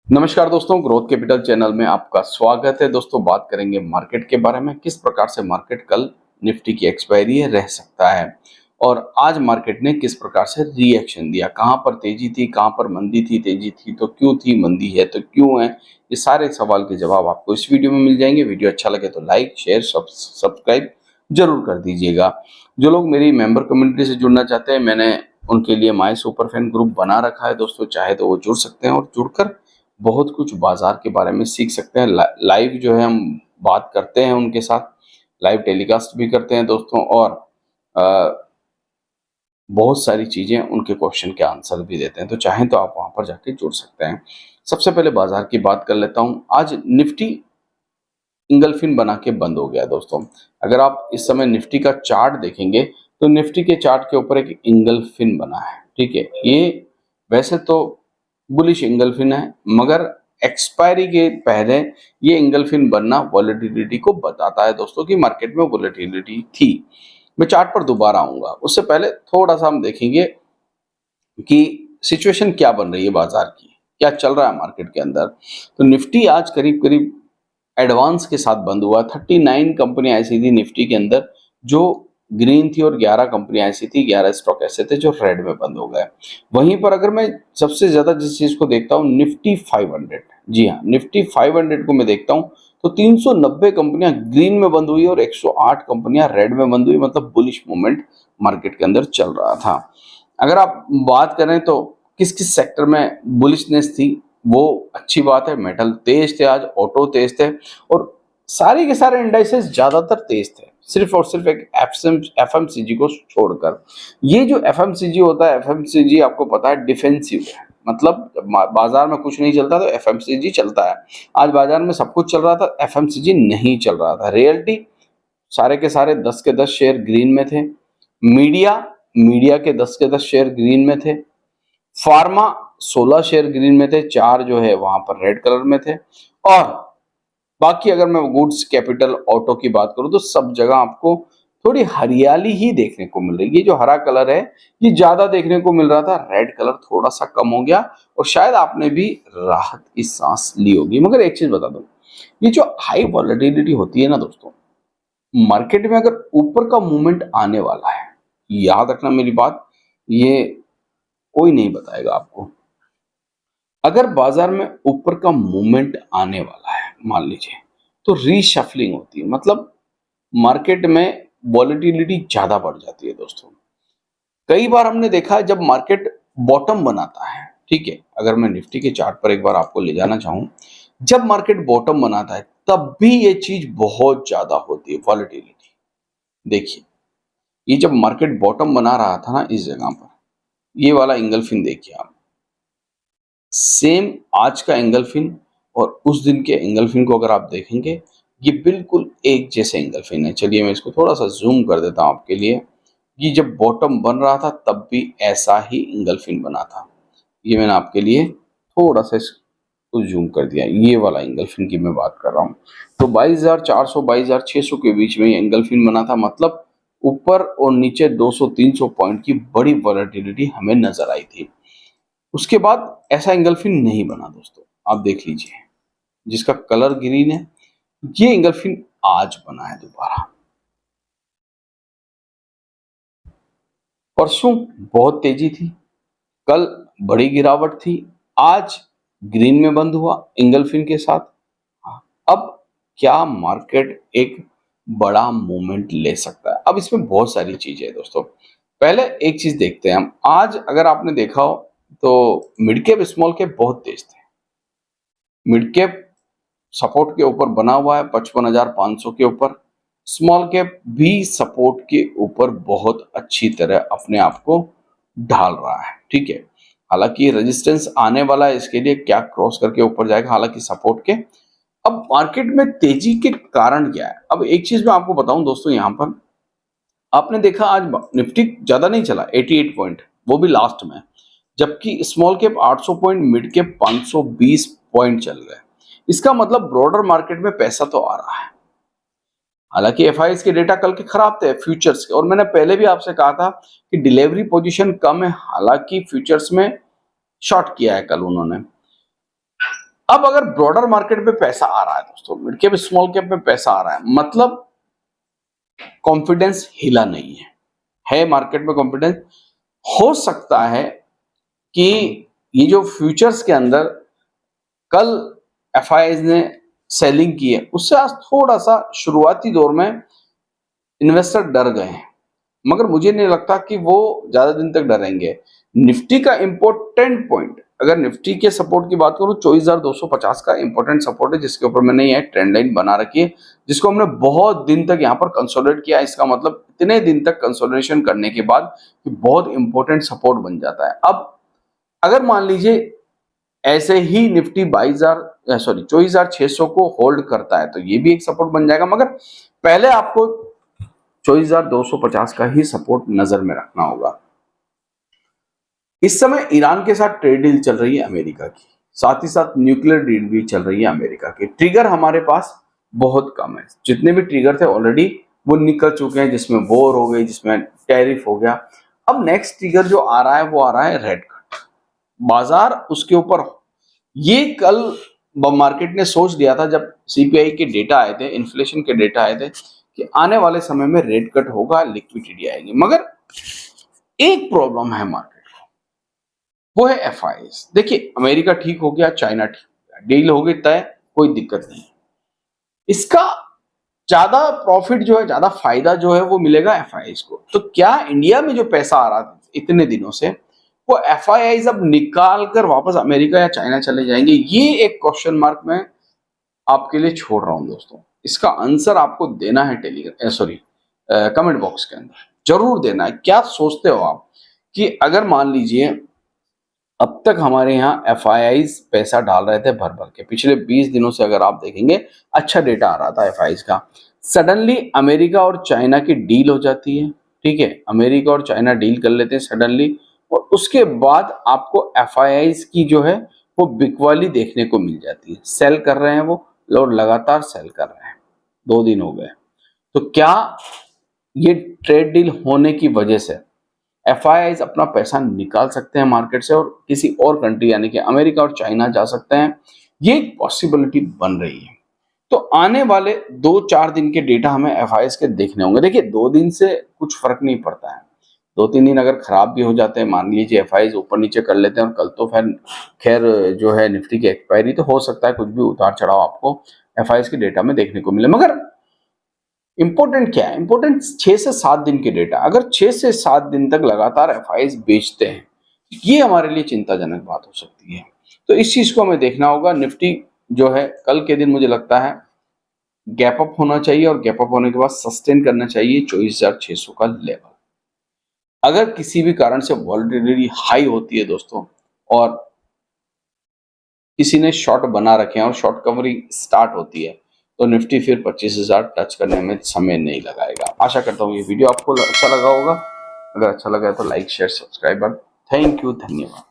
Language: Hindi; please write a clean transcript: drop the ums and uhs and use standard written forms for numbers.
नमस्कार दोस्तों, ग्रोथ कैपिटल चैनल में आपका स्वागत है। दोस्तों, बात करेंगे मार्केट के बारे में। किस प्रकार से मार्केट कल निफ्टी की एक्सपायरी है रह सकता है और आज मार्केट ने किस प्रकार से रिएक्शन दिया, कहां पर तेजी थी, कहां पर मंदी थी, तेजी थी तो क्यों थी, मंदी है तो क्यों है। ये सारे सवाल के जवाब आपको इस वीडियो में मिल जाएंगे। वीडियो अच्छा लगे तो लाइक शेयर सब्सक्राइब जरूर कर दीजिएगा। जो लोग मेरी मेंबर कम्युनिटी से जुड़ना चाहते हैं, मैंने उनके लिए माय सुपर फैन ग्रुप बना रखा है। दोस्तों, चाहे तो वो जुड़ सकते हैं और जुड़कर बहुत कुछ बाजार के बारे में सीख सकते हैं। लाइव जो है हम बात करते हैं उनके साथ, लाइव टेलीकास्ट भी करते हैं दोस्तों, और बहुत सारी चीजें उनके क्वेश्चन के आंसर भी देते हैं। तो चाहें तो आप वहां पर जाके जुड़ सकते हैं। सबसे पहले बाजार की बात कर लेता हूं। आज निफ्टी इंगल्फिन बना के बंद हो गया दोस्तों। अगर आप इस समय निफ्टी का चार्ट देखेंगे तो निफ्टी के चार्ट के ऊपर एक इंगल्फिन बना है। ठीक है, ये वैसे तो बुलिश इंगल्फिन है, मगर एक्सपायरी के पहले ये इंगल्फिन बनना वॉलेटिलिटी को बताता है दोस्तों कि मार्केट में वॉलेटिलिटी थी। मैं चार्ट पर दोबारा आऊंगा, उससे पहले थोड़ा सा हम देखेंगे कि सिचुएशन क्या बन रही है बाजार की, क्या चल रहा है मार्केट के अंदर। तो निफ्टी आज करीब करीब एडवांस के साथ बंद हुआ। 39 कंपनियां ऐसी थी निफ्टी के अंदर जो ग्रीन थी और 11 कंपनियां ऐसी थी, 11 स्टॉक ऐसे थे जो रेड में बंद हो गए। वहीं पर अगर मैं सबसे ज्यादा जिस चीज को देखता हूँ, निफ्टी 500, जी हाँ, निफ्टी 500 को मैं देखता हूँ तो 390 कंपनियां ग्रीन में बंद हुई और 108 कंपनियां रेड में बंद हुई। मतलब बुलिश मूवमेंट मार्केट के अंदर चल रहा था। अगर आप बात करें तो किस किस सेक्टर में बुलिशनेस थी, वो अच्छी बात है। मेटल तेज थे आज, ऑटो तेज थे और सारे के सारे इंडाइसेस ज्यादातर तेज थे, सिर्फ और सिर्फ एक एफएमसीजी को छोड़कर। ये जो एफएमसीजी होता है, एफएमसीजी आपको पता है डिफेंसिव है। मतलब जब बाजार में कुछ नहीं चलता तो एफएमसीजी चलता है। आज बाजार में सब कुछ चल रहा था, एफएमसीजी नहीं चल रहा था। रियल्टी सारे के सारे 10 के 10 शेयर ग्रीन में थे। मीडिया मीडिया के 10 के 10 शेयर ग्रीन में थे। फार्मा 16 शेयर ग्रीन में थे, 4 जो है वहां पर रेड कलर में थे। और बाकी अगर मैं गुड्स कैपिटल ऑटो की बात करूं तो सब जगह आपको थोड़ी हरियाली ही देखने को मिल रही है। ये जो हरा कलर है ये ज्यादा देखने को मिल रहा था, रेड कलर थोड़ा सा कम हो गया और शायद आपने भी राहत की सांस ली होगी। मगर एक चीज बता दूं, ये जो हाई वॉलेटिलिटी होती है ना दोस्तों, मार्केट में अगर ऊपर का मूवमेंट आने वाला है, याद रखना मेरी बात, ये कोई नहीं बताएगा आपको। अगर बाजार में ऊपर का मूवमेंट आने वाला है मान लीजिए, तो रीशफलिंग होती है। मतलब मार्केट में वॉलेटिलिटी ज्यादा बढ़ जाती है दोस्तों। कई बार हमने देखा है जब मार्केट बॉटम बनाता है, ठीक है, अगर मैं निफ्टी के चार्ट पर एक बार आपको ले जाना चाहूं, जब मार्केट बॉटम बनाता है तब भी ये चीज बहुत ज्यादा होती है, वॉलेटिलिटी। देखिए, ये जब मार्केट बॉटम बना रहा था ना इस जगह पर, ये वाला इंगल्फिन देखिए आप, सेम आज का एंगलफिन और उस दिन के एंगलफिन को अगर आप देखेंगे, ये बिल्कुल एक जैसे एंगलफिन है। चलिए मैं इसको थोड़ा सा जूम कर देता हूं आपके लिए। ये जब बॉटम बन रहा था तब भी ऐसा ही एंगलफिन बना था। ये मैंने आपके लिए थोड़ा सा इसको जूम कर दिया। ये वाला एंगलफिन की मैं बात कर रहा हूँ। तो 22,400 22,600 के बीच में ये एंगलफिन बना था। मतलब ऊपर और नीचे 200-300 पॉइंट की बड़ी वॉलेटिलिटी हमें नजर आई थी। उसके बाद ऐसा एंगल्फिन नहीं बना दोस्तों। आप देख लीजिए, जिसका कलर ग्रीन है, ये एंगल्फिन आज बना है दोबारा। परसों बहुत तेजी थी, कल बड़ी गिरावट थी, आज ग्रीन में बंद हुआ एंगल्फिन के साथ। हाँ, अब क्या मार्केट एक बड़ा मूवमेंट ले सकता है? अब इसमें बहुत सारी चीजें हैं दोस्तों। पहले एक चीज देखते हैं हम। आज अगर आपने देखा हो तो मिड कैप स्मॉल कैप बहुत तेज थे। मिड कैप सपोर्ट के ऊपर बना हुआ है 55,500 के ऊपर। स्मॉल कैप भी सपोर्ट के ऊपर बहुत अच्छी तरह अपने आप को ढाल रहा है। ठीक है, हालांकि रेजिस्टेंस आने वाला है, इसके लिए क्या क्रॉस करके ऊपर जाएगा, हालांकि सपोर्ट के। अब मार्केट में तेजी के कारण क्या है? अब एक चीज मैं आपको बताऊं दोस्तों, यहां पर आपने देखा आज निफ्टी ज्यादा नहीं चला, 88 पॉइंट, वो भी लास्ट में। जबकि small cap 800 point, mid cap 520 point चल रहे हैं। इसका मतलब ब्रॉडर मार्केट में पैसा तो आ रहा है। हालांकि एफआईएस के डेटा कल के खराब थे फ्यूचर्स के, और मैंने पहले भी आपसे कहा था कि डिलीवरी पोजीशन कम है। हालांकि फ्यूचर्स में शॉर्ट किया है कल उन्होंने। अब अगर ब्रॉडर मार्केट पे पैसा आ रहा है दोस्तों, मिड कैप स्मॉल कैप पे पैसा आ रहा है, मतलब कॉन्फिडेंस हिला नहीं है मार्केट में कॉन्फिडेंस। हो सकता है कि ये जो फ्यूचर्स के अंदर कल एफआईआईज ने सेलिंग की है, उससे आज थोड़ा सा शुरुआती दौर में इन्वेस्टर डर गए हैं, मगर मुझे नहीं लगता कि वो ज्यादा दिन तक डरेंगे। निफ्टी का इंपॉर्टेंट पॉइंट, अगर निफ्टी के सपोर्ट की बात करूं, 24,250 का इंपॉर्टेंट सपोर्ट है, जिसके ऊपर मैंने ये ट्रेंड लाइन बना रखी है, जिसको हमने बहुत दिन तक यहाँ पर कंसोलिडेट किया। इसका मतलब इतने दिन तक कंसोलिडेशन करने के बाद कि बहुत इंपॉर्टेंट सपोर्ट बन जाता है। अब अगर मान लीजिए ऐसे ही निफ्टी 24,600 को होल्ड करता है, तो ये भी एक सपोर्ट बन जाएगा, मगर पहले आपको 24,250 का ही सपोर्ट नजर में रखना होगा। इस समय ईरान के साथ ट्रेड डील चल रही है अमेरिका की, साथ ही साथ न्यूक्लियर डील भी चल रही है अमेरिका की। ट्रिगर हमारे पास बहुत कम है, जितने भी ट्रिगर थे ऑलरेडी वो निकल चुके हैं, जिसमें वॉर हो गई, जिसमें टैरिफ हो गया। अब नेक्स्ट ट्रिगर जो आ रहा है वो आ रहा है रेट कट। बाजार उसके ऊपर, ये कल मार्केट ने सोच लिया था जब सीपीआई के डेटा आए थे, इन्फ्लेशन के डेटा आए थे, कि आने वाले समय में रेट कट होगा, लिक्विडिटी आएगी। मगर एक प्रॉब्लम है मार्केट को, वो है एफआईआईज। देखिए अमेरिका ठीक हो गया, चाइना ठीक हो गया, डील हो गई तय, कोई दिक्कत नहीं। इसका ज्यादा प्रॉफिट जो है, ज्यादा फायदा जो है वो मिलेगा एफआईआईज को। तो क्या इंडिया में जो पैसा आ रहा था इतने दिनों से, वो एफआईआईज अब निकाल कर वापस अमेरिका या चाइना चले जाएंगे? ये एक क्वेश्चन मार्क मैं आपके लिए छोड़ रहा हूं दोस्तों। इसका आंसर आपको देना है कमेंट बॉक्स के अंदर जरूर देना है। क्या सोचते हो आप कि अगर मान लीजिए अब तक हमारे यहाँ एफआईआईज पैसा डाल रहे थे भर भर के, पिछले 20 दिनों से अगर आप देखेंगे अच्छा डेटा आ रहा था एफआईआईज का, सडनली अमेरिका और चाइना की डील हो जाती है, ठीक है, अमेरिका और चाइना डील कर लेते हैं सडनली, और उसके बाद आपको एफआईआईज की जो है वो बिकवाली देखने को मिल जाती है। सेल कर रहे हैं वो लोग, लगातार सेल कर रहे हैं, 2 दिन हो गए। तो क्या ये ट्रेड डील होने की वजह से एफआईआईज अपना पैसा निकाल सकते हैं मार्केट से और किसी और कंट्री यानी कि अमेरिका और चाइना जा सकते हैं? ये एक पॉसिबिलिटी बन रही है। तो आने वाले 2-4 दिन के डेटा हमें एफआईआईज के देखने होंगे। देखिए 2 दिन से कुछ फर्क नहीं पड़ता है, 2-3 दिन अगर खराब भी हो जाते हैं, मान लीजिए एफआईआईज ऊपर नीचे कर लेते हैं, और कल तो फिर खैर जो है निफ्टी की एक्सपायरी, तो हो सकता है कुछ भी उतार चढ़ाव आपको एफआईआईज के डेटा में देखने को मिले। मगर इंपॉर्टेंट क्या है? इंपॉर्टेंट 6 से 7 दिन के डेटा। अगर 6 से 7 दिन तक लगातार एफआईआईज बेचते हैं, ये हमारे लिए चिंताजनक बात हो सकती है। तो इस चीज को हमें देखना होगा। निफ्टी जो है कल के दिन मुझे लगता है गैप अप होना चाहिए, और गैप अप होने के बाद सस्टेन करना चाहिए 24,600 का लेवल। अगर किसी भी कारण से वॉलेटिलिटी हाई होती है दोस्तों, और किसी ने शॉर्ट बना रखे हैं और शॉर्ट कवरिंग स्टार्ट होती है, तो निफ्टी फिर 25,000 टच करने में समय नहीं लगाएगा। आशा करता हूँ ये वीडियो आपको अच्छा लगा होगा। अगर अच्छा लगा है तो like share subscribe. Thank you, धन्यवाद।